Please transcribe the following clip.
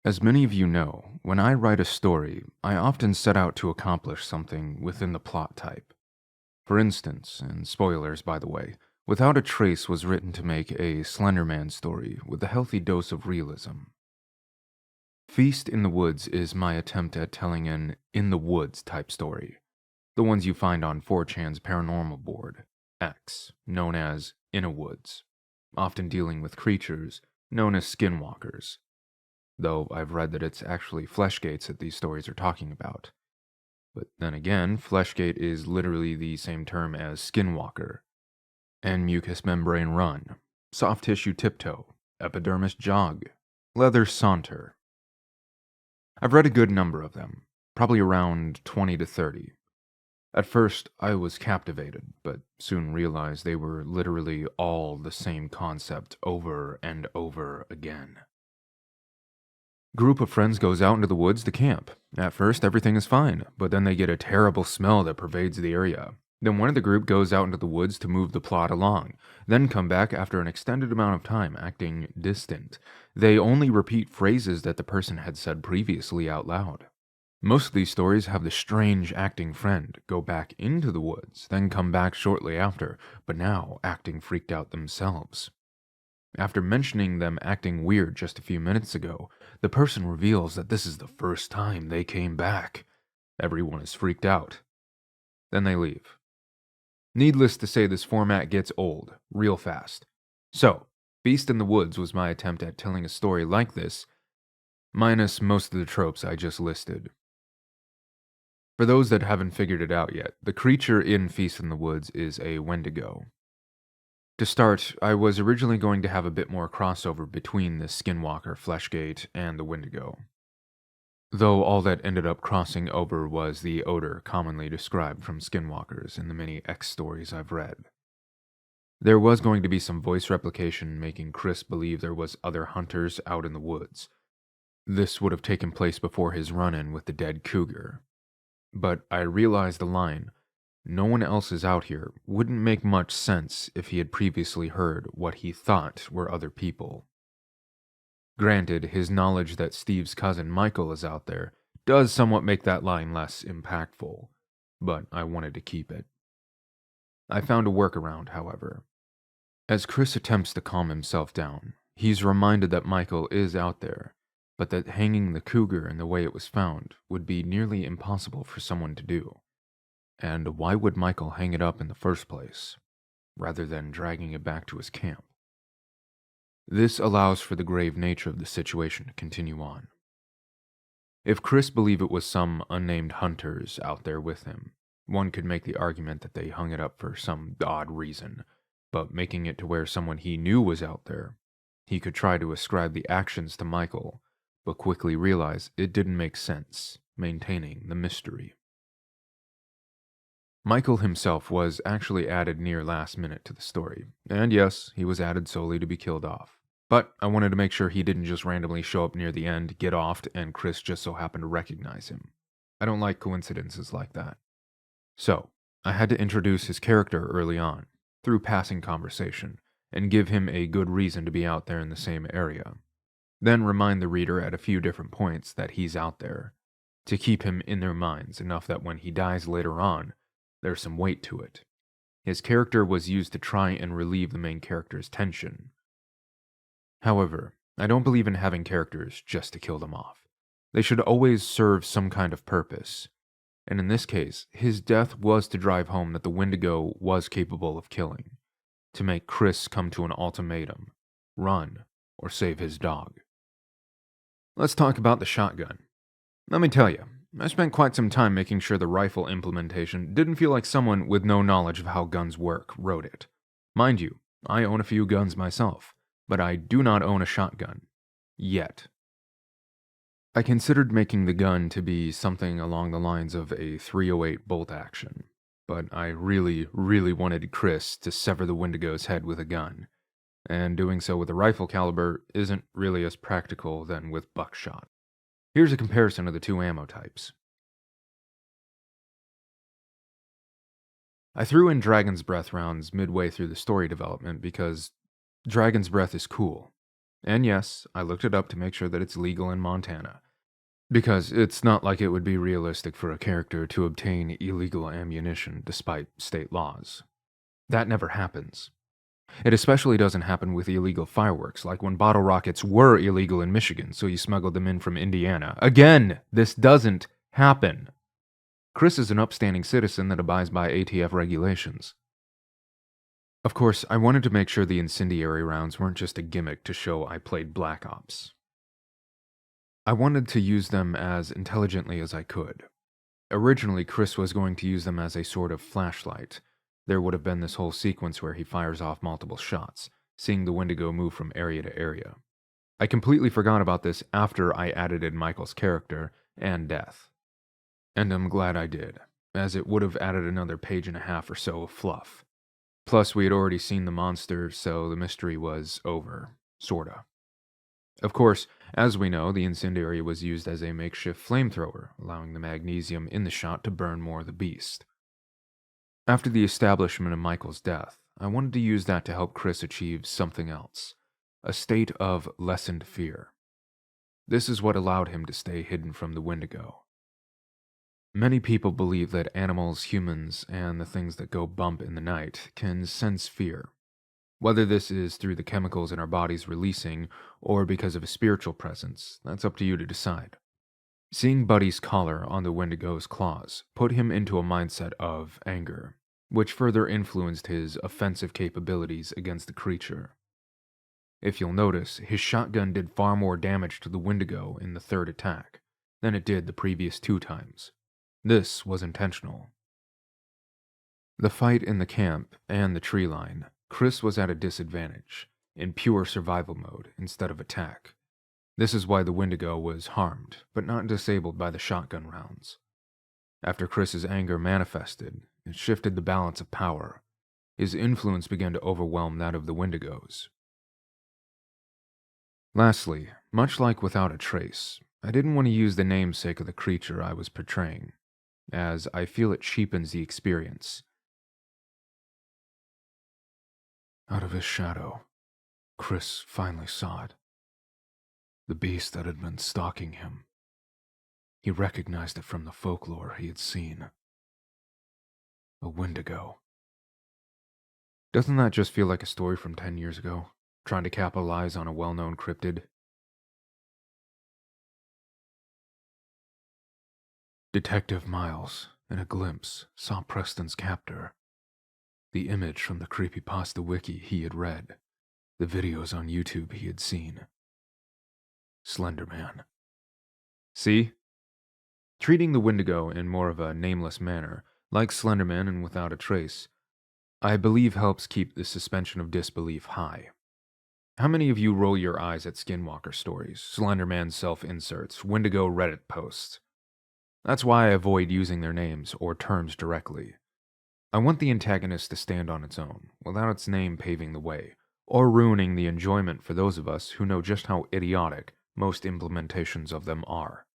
As many of you know, when I write a story, I often set out to accomplish something within the plot type. For instance, and spoilers by the way, Without a Trace was written to make a Slenderman story with a healthy dose of realism. Feast in the Woods is my attempt at telling an in the woods type story, the ones you find on 4chan's paranormal board, X, known as In a Woods, often dealing with creatures known as skinwalkers, though I've read that it's actually fleshgates that these stories are talking about. But then again, fleshgate is literally the same term as skinwalker, and mucous membrane run, soft tissue tiptoe, epidermis jog, leather saunter. I've read a good number of them, probably around 20 to 30. At first, I was captivated, but soon realized they were literally all the same concept over and over again. Group of friends goes out into the woods to camp. At first, everything is fine, but then they get a terrible smell that pervades the area. Then one of the group goes out into the woods to move the plot along, then come back after an extended amount of time acting distant. They only repeat phrases that the person had said previously out loud. Most of these stories have the strange acting friend go back into the woods, then come back shortly after, but now acting freaked out themselves. After mentioning them acting weird just a few minutes ago, the person reveals that this is the first time they came back. Everyone is freaked out. Then they leave. Needless to say, this format gets old, real fast. So, Beast in the Woods was my attempt at telling a story like this, minus most of the tropes I just listed. For those that haven't figured it out yet, the creature in Feast in the Woods is a Wendigo. To start, I was originally going to have a bit more crossover between the Skinwalker Fleshgate and the Wendigo, though all that ended up crossing over was the odor commonly described from skinwalkers in the many X stories I've read. There was going to be some voice replication making Chris believe there was other hunters out in the woods. This would have taken place before his run-in with the dead cougar. But I realized the line, "No one else is out here," wouldn't make much sense if he had previously heard what he thought were other people. Granted, his knowledge that Steve's cousin Michael is out there does somewhat make that line less impactful, but I wanted to keep it. I found a workaround, however. As Chris attempts to calm himself down, he's reminded that Michael is out there, but that hanging the cougar in the way it was found would be nearly impossible for someone to do. And why would Michael hang it up in the first place, rather than dragging it back to his camp? This allows for the grave nature of the situation to continue on. If Chris believed it was some unnamed hunters out there with him, one could make the argument that they hung it up for some odd reason, but making it to where someone he knew was out there, he could try to ascribe the actions to Michael, but quickly realize it didn't make sense, maintaining the mystery. Michael himself was actually added near last minute to the story, and yes, he was added solely to be killed off. But I wanted to make sure he didn't just randomly show up near the end, get offed, and Chris just so happened to recognize him. I don't like coincidences like that. So, I had to introduce his character early on, through passing conversation, and give him a good reason to be out there in the same area. Then remind the reader at a few different points that he's out there, to keep him in their minds enough that when he dies later on, there's some weight to it. His character was used to try and relieve the main character's tension. However, I don't believe in having characters just to kill them off. They should always serve some kind of purpose. And in this case, his death was to drive home that the Wendigo was capable of killing, to make Chris come to an ultimatum: run or save his dog. Let's talk about the shotgun. Let me tell you, I spent quite some time making sure the rifle implementation didn't feel like someone with no knowledge of how guns work wrote it. Mind you, I own a few guns myself, but I do not own a shotgun. Yet. I considered making the gun to be something along the lines of a 308 bolt action, but I really wanted Chris to sever the Wendigo's head with a gun, and doing so with a rifle caliber isn't really as practical than with buckshot. Here's a comparison of the two ammo types. I threw in Dragon's Breath rounds midway through the story development because Dragon's Breath is cool. And yes, I looked it up to make sure that it's legal in Montana. Because it's not like it would be realistic for a character to obtain illegal ammunition despite state laws. That never happens. It especially doesn't happen with illegal fireworks, like when bottle rockets were illegal in Michigan, so you smuggled them in from Indiana. Again, this doesn't happen. Chris is an upstanding citizen that abides by ATF regulations. Of course, I wanted to make sure the incendiary rounds weren't just a gimmick to show I played Black Ops. I wanted to use them as intelligently as I could. Originally, Chris was going to use them as a sort of flashlight. There would have been this whole sequence where he fires off multiple shots, seeing the Wendigo move from area to area. I completely forgot about this after I added in Michael's character and death. And I'm glad I did, as it would have added another page and a half or so of fluff. Plus, we had already seen the monster, so the mystery was over. Sorta. Of course, as we know, the incendiary was used as a makeshift flamethrower, allowing the magnesium in the shot to burn more of the beast. After the establishment of Michael's death, I wanted to use that to help Chris achieve something else, a state of lessened fear. This is what allowed him to stay hidden from the Wendigo. Many people believe that animals, humans, and the things that go bump in the night can sense fear. Whether this is through the chemicals in our bodies releasing, or because of a spiritual presence, that's up to you to decide. Seeing Buddy's collar on the Wendigo's claws put him into a mindset of anger, which further influenced his offensive capabilities against the creature. If you'll notice, his shotgun did far more damage to the Wendigo in the third attack than it did the previous 2 times. This was intentional. The fight in the camp and the tree line, Chris was at a disadvantage, in pure survival mode instead of attack. This is why the Wendigo was harmed, but not disabled by the shotgun rounds. After Chris's anger manifested, it shifted the balance of power. His influence began to overwhelm that of the Wendigos. Lastly, much like Without a Trace, I didn't want to use the namesake of the creature I was portraying, as I feel it cheapens the experience. Out of his shadow, Chris finally saw it. The beast that had been stalking him. He recognized it from the folklore he had seen. A Wendigo. Doesn't that just feel like a story from 10 years ago, trying to capitalize on a well-known cryptid? Detective Miles, in a glimpse, saw Preston's captor. The image from the creepypasta wiki he had read, the videos on YouTube he had seen. Slender Man. See? Treating the Wendigo in more of a nameless manner, like Slenderman and Without a Trace, I believe helps keep the suspension of disbelief high. How many of you roll your eyes at Skinwalker stories, Slenderman self-inserts, Wendigo Reddit posts? That's why I avoid using their names or terms directly. I want the antagonist to stand on its own, without its name paving the way, or ruining the enjoyment for those of us who know just how idiotic most implementations of them are.